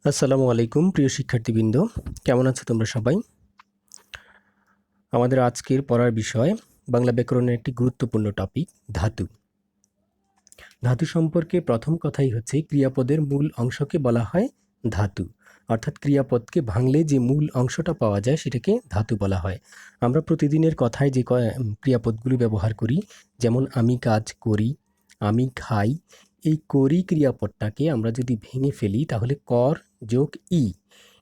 আসসালামু আলাইকুম প্রিয় শিক্ষার্থীবৃন্দ, কেমন আছো তোমরা সবাই? আমাদের আজকের পড়ার বিষয় বাংলা ব্যাকরণের একটি গুরুত্বপূর্ণ টপিক ধাতু। ধাতু সম্পর্কে প্রথম কথাই হচ্ছে ক্রিয়াপদের মূল অংশকে বলা হয় ধাতু। অর্থাৎ ক্রিয়াপদকে ভাঙলে যে মূল অংশটা পাওয়া যায় সেটাকে ধাতু বলা হয়। আমরা প্রতিদিনের কথায় যে ক্রিয়াপদগুলো ব্যবহার করি, যেমন আমি কাজ করি, আমি খাই, এই করি ক্রিয়াপদটাকে আমরা যদি ভেঙে ফেলি তাহলে কর যোগ ই,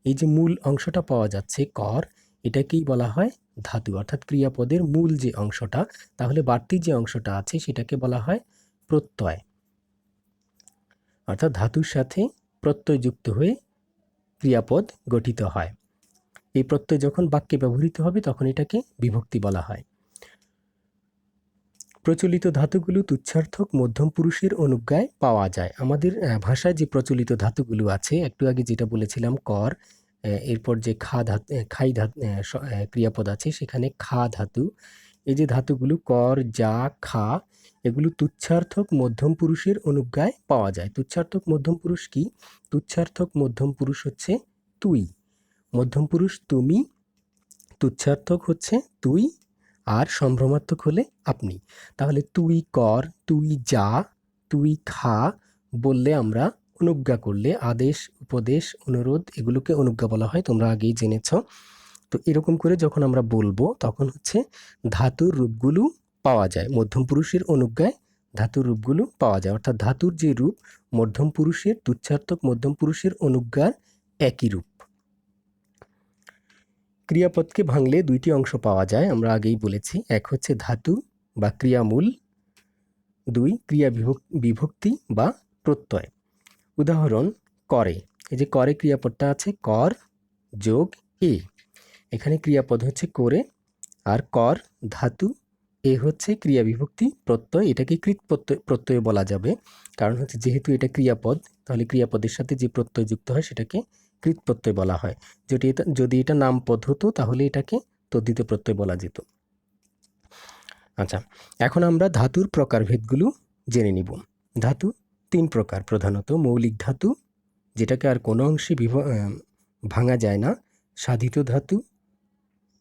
এই যে মূল অংশটা পাওয়া যাচ্ছে কর, এটাকেই বলা হয় ধাতু। অর্থাৎ ক্রিয়াপদের মূল যে অংশটা, তাহলে বাড়তি যে অংশটা আছে সেটাকে বলা হয় প্রত্যয়। অর্থাৎ ধাতুর সাথে প্রত্যয় যুক্ত হয়ে ক্রিয়াপদ গঠিত হয়। এই প্রত্যয় যখন বাক্যে ব্যবহৃত হবে তখন এটাকে বিভক্তি বলা হয়। প্রচলিত ধাতুগুলো তুচ্ছার্থক মধ্যম পুরুষের অনুজ্ঞায় পাওয়া যায়। আমাদের ভাষায় যে প্রচলিত ধাতুগুলো আছে, একটু আগে যেটা বলেছিলাম কর, এরপর যে খাই ধাতু ক্রিয়াপদ আছে সেখানে খা ধাতু, এই যে ধাতুগুলো কর, যা, খা, এগুলো তুচ্ছার্থক মধ্যম পুরুষের অনুজ্ঞায় পাওয়া যায়। তুচ্ছার্থক মধ্যম পুরুষ কি? তুচ্ছার্থক মধ্যম পুরুষ হচ্ছে তুই, মধ্যম পুরুষ তুমি, তুচ্ছার্থক হচ্ছে তুই, আর সম্ভ্রমার্থক হলে আপনি। তাহলে তুই কর, তুই যা, তুই খা বললে আমরা অনুজ্ঞা করলে, আদেশ, উপদেশ, অনুরোধ, এগুলোকে অনুজ্ঞা বলা হয়, তোমরা আগেই জেনেছ। তো এরকম করে যখন আমরা বলবো তখন হচ্ছে ধাতুর রূপগুলো পাওয়া যায়। মধ্যম পুরুষের অনুজ্ঞায় ধাতুর রূপগুলো পাওয়া যায়। অর্থাৎ ধাতুর যে রূপ মধ্যম পুরুষের, তুচ্ছার্থক মধ্যম পুরুষের অনুজ্ঞার একই রূপ। ক্রিয়াপদকে ভাঙলে দুইটি অংশ পাওয়া যায়, আমরা আগেই বলেছি। এক হচ্ছে ধাতু বা ক্রিয়ামূল, দুই ক্রিয়া বিভক্তি বা প্রত্যয়। উদাহরণ করে, এই যে করে ক্রিয়াপদটা আছে কর যোগ এ, এখানে ক্রিয়াপদ হচ্ছে করে, আর কর ধাতু, এ হচ্ছে ক্রিয়া বিভক্তি প্রত্যয়, এটাকে কৃৎ প্রত্যয় বলা যাবে। কারণ হচ্ছে যেহেতু এটা ক্রিয়াপদ, তাহলে ক্রিয়াপদের সাথে যে প্রত্যয় যুক্ত হয় সেটাকে কৃৎ প্রত্যয় বলা হয়। যদি এটা নামপদ হতো তাহলে এটাকে তদ্ধিত প্রত্যয় বলা যেত। আচ্ছা, এখন আমরা ধাতুর প্রকারভেদগুলো জেনে নিব। ধাতু তিন প্রকার প্রধানত: মৌলিক ধাতু, যেটাকে আর কোনো অংশে ভাঙা যায় না; সাধিত ধাতু,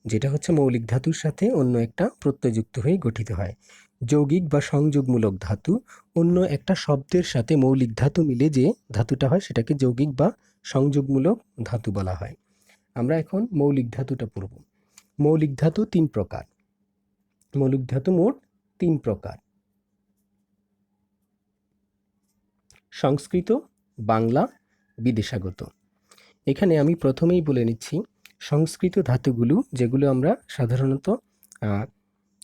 যেটা হচ্ছে মৌলিক ধাতুর সাথে অন্য একটা প্রত্যয়যুক্ত হয়ে গঠিত হয়; যৌগিক বা সংযোগমূলক ধাতু, অন্য একটা শব্দের সাথে মৌলিক ধাতু মিলে যে ধাতুটা হয় সেটাকে যৌগিক বা সংযোগমূলক ধাতু বলা হয়। আমরা এখন মৌলিক ধাতুটা পড়ব। মৌলিক ধাতু তিন প্রকার। মৌলিক ধাতু মোট তিন প্রকার: সংস্কৃত, বাংলা, বিদেশাগত। এখানে আমি প্রথমেই বলে নিচ্ছি, সংস্কৃত ধাতুগুলো যেগুলো আমরা সাধারণত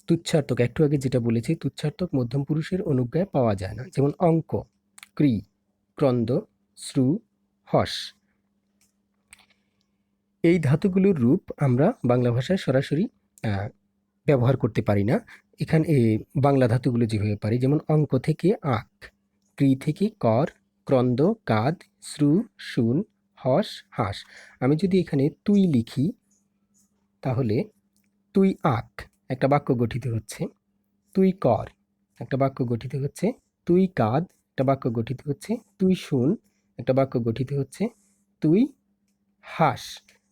তুচ্ছার্থক, একটু আগে যেটা বলেছি, তুচ্ছার্থক মধ্যম পুরুষের অনুজ্ঞায় পাওয়া যায় না, যেমন অঙ্ক, ক্রি, ক্রন্দ, শ্রু, হস। এই ধাতুগুলোর রূপ আমরা বাংলা ভাষায় সরাসরি ব্যবহার করতে পারি না। এখানে বাংলা ধাতুগুলো যেভাবে পারি, যেমন অঙ্ক থেকে আক, ক্রি থেকে কর, ক্রন্দ কাদ, শ্রু শুন, হস হাস। আমি যদি এখানে তুই লিখি তাহলে তুই আক একটা বাক্য গঠিত হচ্ছে, তুই কর একটা বাক্য গঠিত হচ্ছে, তুই কাদ একটা বাক্য গঠিত হচ্ছে, তুই শুন একটা বাক্য গঠিত হচ্ছে, তুই হাস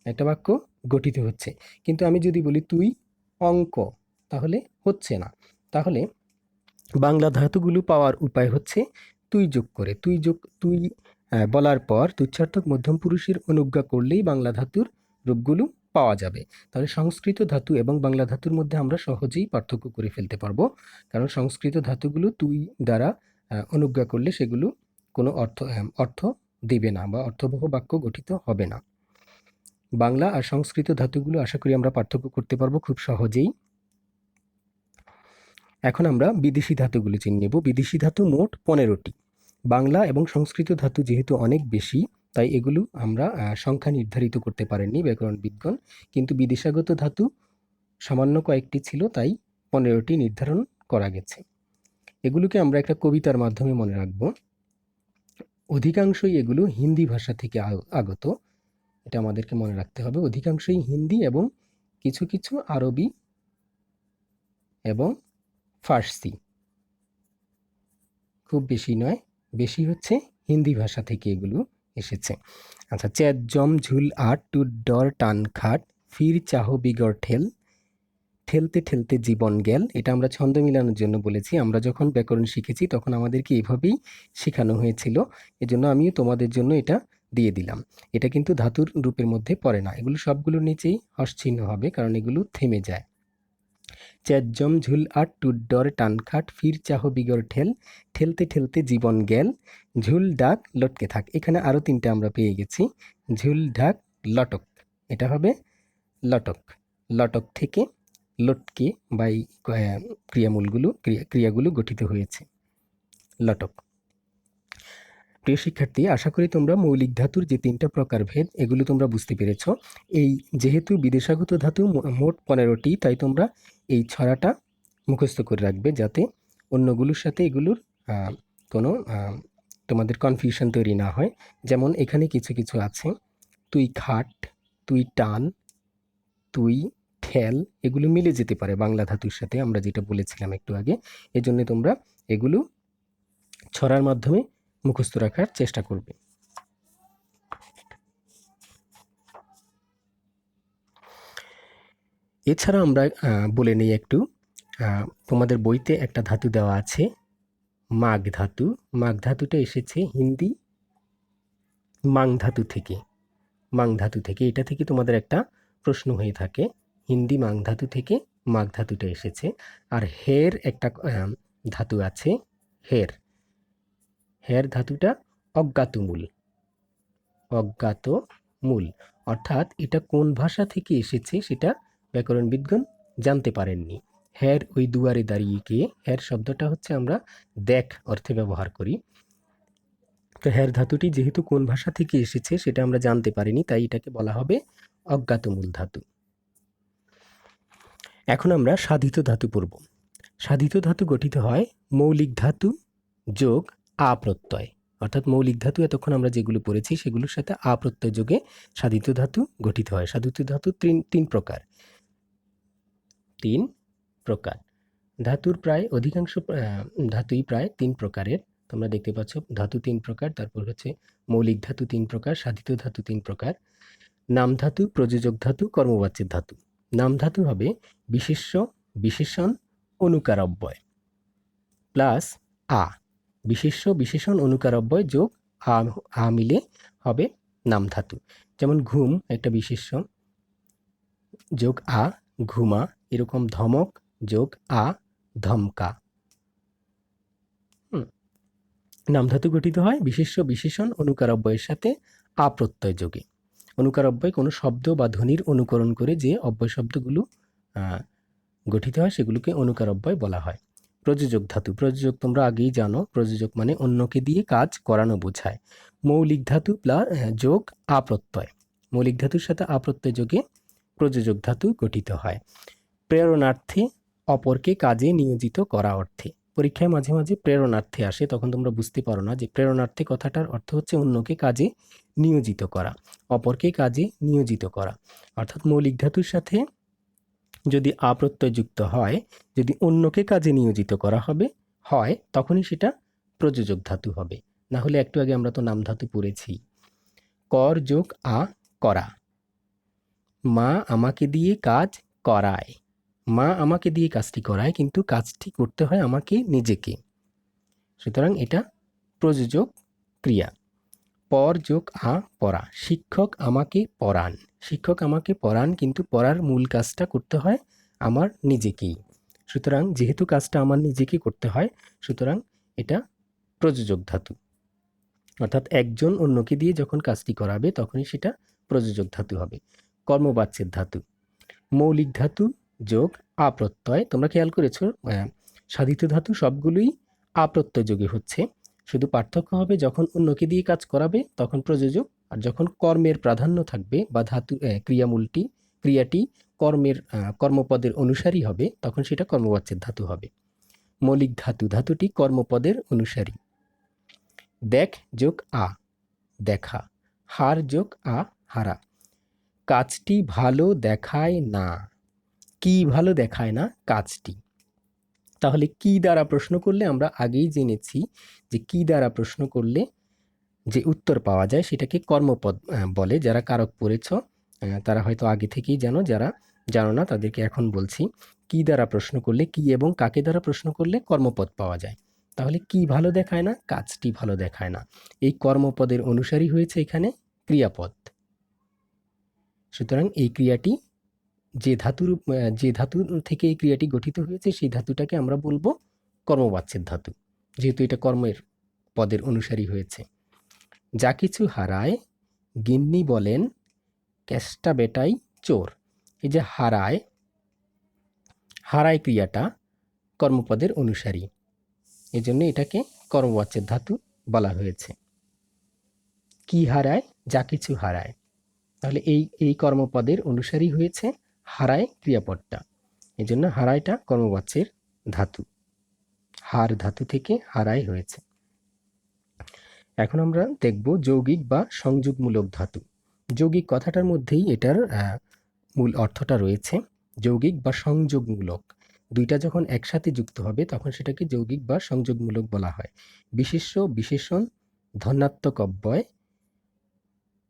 একটা বাক্য গঠিত হচ্ছে। কিন্তু আমি যদি বলি তুই অঙ্ক, তাহলে হচ্ছে না। তাহলে বাংলা ধাতুগুলো পাওয়ার উপায় হচ্ছে তুই যোগ করে, তুই বলার পর তুচ্ছার্থক মধ্যম পুরুষের অনুজ্ঞা করলেই বাংলা ধাতুর রূপগুলো পাওয়া যাবে। তাহলে সংস্কৃত ধাতু এবং বাংলা ধাতুর মধ্যে আমরা সহজেই পার্থক্য করে ফেলতে পারবো, কারণ সংস্কৃত ধাতুগুলো তুই দ্বারা অনুজ্ঞা করলে সেগুলো কোনো অর্থ দেবে না বা অর্থবহ বাক্য গঠিত হবে না। বাংলা আর সংস্কৃত ধাতুগুলো আশা করি আমরা পার্থক্য করতে পারবো খুব সহজেই। এখন আমরা বিদেশি ধাতুগুলো চিনে নেব। বিদেশি ধাতু মোট 15টি। বাংলা এবং সংস্কৃত ধাতু যেহেতু অনেক বেশি, তাই এগুলো আমরা সংখ্যা নির্ধারিত করতে পারেননি ব্যাকরণবিদগণ, কিন্তু বিদেশাগত ধাতু সামান্য কয়েকটি ছিল, তাই 15টি নির্ধারণ করা গেছে। এগুলোকে আমরা একটা কবিতার মাধ্যমে মনে রাখব। অধিকাংশই এগুলো হিন্দি ভাষা থেকে আগত, এটা আমাদেরকে মনে রাখতে হবে। অধিকাংশই হিন্দি এবং কিছু কিছু আরবি এবং ফার্সি, খুব বেশি নয়, বেশি হচ্ছে হিন্দি ভাষা থেকে এগুলো এসেছে। আচ্ছা, চ্যাত জম ঝুল আট টু ডর টান খাট ফির চাহো বিগড় ঠেল ঠেলতে ঠেলতে জীবন গেল। এটা আমরা ছন্দ মিলানোর জন্য বলেছি। আমরা যখন ব্যাকরণ শিখেছি তখন আমাদেরকে এভাবেই শেখানো হয়েছিল, এজন্য আমিও তোমাদের জন্য এটা দিয়ে দিলাম। এটা কিন্তু ধাতুর রূপের মধ্যে পড়ে না, এগুলো সবগুলোর নিচেই হর্ষ চিহ্ন হবে, কারণ এগুলো থেমে যায়। চ্যাজম ঝুল আট টুড্ডর টানখাট ফির চাহ বিগর ঠেল ঠেলতে ঠেলতে জীবন গেল ঝুল ডাক লটকে থাক। এখানে আরও তিনটে আমরা পেয়ে গেছি, ঝুল ঢাক লটক, এটা হবে লটক। লটক থেকে লটকে বা এই ক্রিয়াগুলো গঠিত হয়েছে, লটক। প্রিয় শিক্ষার্থী, আশা করি তোমরা মৌলিক ধাতুর যে তিনটা প্রকারভেদ এগুলো তোমরা বুঝতে পেরেছ। এই যেহেতু বিদেশাগত ধাতু মোট 15টি, তাই তোমরা এই ছড়াটা মুখস্থ করে রাখবে, যাতে অন্যগুলোর সাথে এগুলোর কোনো তোমাদের কনফিউশন তৈরি না হয়। যেমন এখানে কিছু কিছু আছে, তুই খাট, তুই টান, তুই ঠেল, এগুলো মিলে যেতে পারে বাংলা ধাতুর সাথে, আমরা যেটা বলেছিলাম একটু আগে। এজন্য তোমরা এগুলো ছড়ার মাধ্যমে মুখস্থ রাখার চেষ্টা করবে। এছাড়া আমরা বলে নিই একটু, তোমাদের বইতে একটা ধাতু দেওয়া আছে মাগ ধাতু। মাগ ধাতুটা এসেছে হিন্দি মাং ধাতু থেকে। মাং ধাতু থেকে, এটা থেকে তোমাদের একটা প্রশ্ন হয়ে থাকে, হিন্দি মাং ধাতু থেকে মাগ ধাতুটা এসেছে। আর হের একটা ধাতু আছে, হের। হের ধাতুটা অজ্ঞাত মূল, অজ্ঞাত মূল, অর্থাৎ এটা কোন ভাষা থেকে এসেছে সেটা ব্যাকরণবিদগণ জানতে পারেননি। হ্যার ওই দুয়ারে দাঁড়িয়ে কে, হ্যার শব্দটা হচ্ছে আমরা দেখ অর্থে ব্যবহার করি। তো হ্যার ধাতুটি যেহেতু কোন ভাষা থেকে এসেছে সেটা আমরা জানতে পারিনি, তাই এটাকে বলা হবে অজ্ঞাত মূল ধাতু। এখন আমরা সাধিত ধাতু পড়ব। সাধিত ধাতু গঠিত হয় মৌলিক ধাতু যোগ আ প্রত্যয়, অর্থাৎ মৌলিক ধাতু এতক্ষণ আমরা যেগুলো পড়েছি সেগুলোর সাথে আ প্রত্যয় যোগে সাধিত ধাতু গঠিত হয়। সাধিত ধাতু তিন প্রকার। ধাতুর প্রায় অধিকাংশ ধাতুই প্রায় 3 প্রকারের। তোমরা দেখতে পাচ্ছ ধাতু 3 প্রকার, তারপর হচ্ছে মৌলিক ধাতু 3 প্রকার, সাধিত ধাতু 3 প্রকার। নাম ধাতু, প্রযোজক ধাতু, কর্মবাচ্যের ধাতু। নাম ধাতু হবে বিশেষ্য, বিশেষণ, অনুকার অব্যয় প্লাস আ। বিশেষ্য, বিশেষণ, অনুকার অব্যয় যোগ আ মিলে হবে নাম ধাতু। যেমন ঘুম একটা বিশেষ্য যোগ আ, ঘুমা। এরকম ধমক যোগ আ, ধমকা। নাম ধাতু গঠিত হয় বিশেষ্য, বিশেষণ, অনুকার অব্যয়ের সাথে আ প্রত্যয় যোগে। অনুকার অব্যয় কোনো শব্দ বা ধ্বনির অনুকরণ করে যে অব্যয় শব্দগুলো গঠিত হয় সেগুলোকে অনুকার অব্যয় বলা হয়। প্রযোজক ধাতু, প্রযোজক তোমরা আগেই জানো, প্রযোজক মানে অন্যকে দিয়ে কাজ করানো বোঝায়। মৌলিক ধাতু যোগ আ প্রত্যয়, মৌলিক ধাতুর সাথে আ প্রত্যয় যোগে প্রযোজক ধাতু গঠিত হয়। প্রেরণার্থে, অপরকে কাজে নিয়োজিত করা অর্থে। পরীক্ষায় মাঝে মাঝে প্রেরণার্থে আসে, তখন তোমরা বুঝতে পারো না যে প্রেরণার্থে কথাটার অর্থ হচ্ছে অন্যকে কাজে নিয়োজিত করা, অপরকে কাজে নিয়োজিত করা। অর্থাৎ মৌলিক ধাতুর সাথে যদি আ প্রত্যয় যুক্ত হয়, যদি অন্যকে কাজে নিয়োজিত করা হয় তখনই সেটা প্রযোজক ধাতু হবে। না হলে একটু আগে আমরা তো নাম ধাতু পড়েছি। কর যোগ আ, করা। মা আমাকে দিয়ে কাজ করায়, মা আমাকে দিয়ে কাজটি করায় কিন্তু কাজটি করতে হয় আমাকে নিজেকে, সুতরাং এটা প্রযোজক ক্রিয়া। পর যোগ আ, পড়া। শিক্ষক আমাকে পড়ান, শিক্ষক আমাকে পড়ান কিন্তু পড়ার মূল কাজটা করতে হয় আমার নিজেকেই, সুতরাং যেহেতু কাজটা আমার নিজেকে করতে হয় সুতরাং এটা প্রযোজক ধাতু। অর্থাৎ একজন অন্যকে দিয়ে যখন কাজটি করাবে তখনই সেটা প্রযোজক ধাতু হবে। কর্মবাচ্যের ধাতু, মৌলিক ধাতু যোগ আ প্রত্যয়। তোমরা খেয়াল করেছো সাধিত ধাতু সবগুলোই আ প্রত্যয় যোগে হচ্ছে, শুধু পার্থক্য হবে যখন অন্যকে দিয়ে কাজ করাবে তখন প্রযোজক, আর যখন কর্মের প্রাধান্য থাকবে বা ক্রিয়াটি কর্মপদের অনুসারী হবে তখন সেটা কর্মবাচ্যের ধাতু হবে। মৌলিক ধাতুটি কর্মপদের অনুসারী। দেখ যোগ আ, দেখা। হার যোগ আ, হারা। কাজটি ভালো দেখায় না, কি ভালো দেখায় না, কাজটি। তাহলে কি দ্বারা প্রশ্ন করলে, আমরা আগেই জেনেছি যে কি দ্বারা প্রশ্ন করলে যে উত্তর পাওয়া যায় সেটাকে কর্মপদ বলে। যারা কারক পড়েছ তারা হয়তো আগে থেকেই জানো, যারা জানো না তাদেরকে এখন বলছি। কি দ্বারা প্রশ্ন করলে, কি এবং কাকে দ্বারা প্রশ্ন করলে কর্মপদ পাওয়া যায়। তাহলে কি ভালো দেখায় না, কাজটি ভালো দেখায় না। এই কর্মপদের অনুসারী হয়েছে এখানে ক্রিয়াপদ। সুতরাং এই ক্রিয়াটি যে ধাতু থেকে এই ক্রিয়াটি গঠিত হয়েছে সেই ধাতুটাকে আমরা বলবো কর্মবাচ্যের ধাতু, যেহেতু এটা কর্মের পদের অনুসারী হয়েছে। যা কিছু হারায় গিন্নি বলেন কেষ্টা বেটাই চোর। এই যে হারায়, হারায় ক্রিয়াটা কর্মপদের অনুসারী, এই জন্য এটাকে কর্মবাচ্যের ধাতু বলা হয়েছে। কি হারায়, যা কিছু হারায়। তাহলে এই কর্মপদের অনুসারী হয়েছে হারায় ক্রিয়াপদটা, এই জন্য হারায়টা কর্মবাচ্যের ধাতু। হার ধাতু থেকে হারায় হয়েছে। এখন আমরা দেখব যৌগিক বা সংযোগমূলক ধাতু। যৌগিক কথাটার মধ্যেই এটার মূল অর্থটা রয়েছে। যৌগিক বা সংযোগমূলক, দুইটা যখন একসাথে যুক্ত হবে তখন সেটাকে যৌগিক বা সংযোগমূলক বলা হয়। বিশেষ্য, বিশেষণ, ধনাত্মক অব্যয়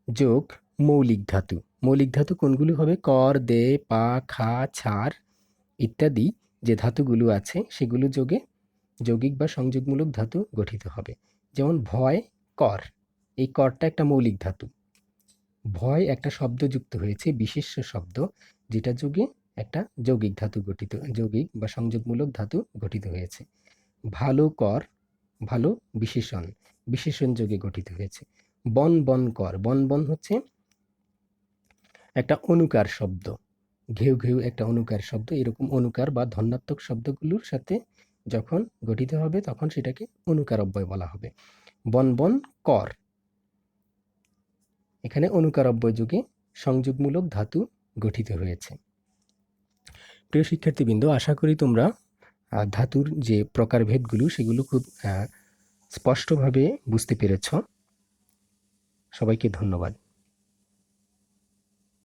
যোগ মৌলিক ধাতু। মৌলিক ধাতু কোনগুলো হবে? কর, দে, পা, খা, ছাড় ইত্যাদি যে ধাতুগুলো আছে সেগুলো যোগে যৌগিক বা সংযোগমূলক ধাতু গঠিত হবে। যেমন ভয়, কর, এই করটা একটা মৌলিক ধাতু। ভয় একটা শব্দ যুক্ত হয়েছে, বিশেষ্য শব্দ, যেটা যোগে একটা যৌগিক ধাতু গঠিত, যৌগিক বা সংযোগমূলক ধাতু গঠিত হয়েছে। ভালো, কর, ভালো বিশেষণ, বিশেষণ যোগে গঠিত হয়েছে। বন, বন কর, বন বন হচ্ছে একটা অনুকার শব্দ, ঘেউ ঘেউ একটা অনুকার শব্দ। এরকম অনুকার বা ধনাত্মক শব্দগুলোর সাথে যখন গঠিত হবে তখন সেটাকে অনুকার অব্যয় বলা হবে। বন বন কর, এখানে অনুকার অব্যয় যুগে সংযোগমূলক ধাতু গঠিত হয়েছে। প্রিয় শিক্ষার্থীবৃন্দ, আশা করি তোমরা ধাতুর যে প্রকারভেদগুলো সেগুলো খুব স্পষ্টভাবে বুঝতে পেরেছ। সবাইকে ধন্যবাদ।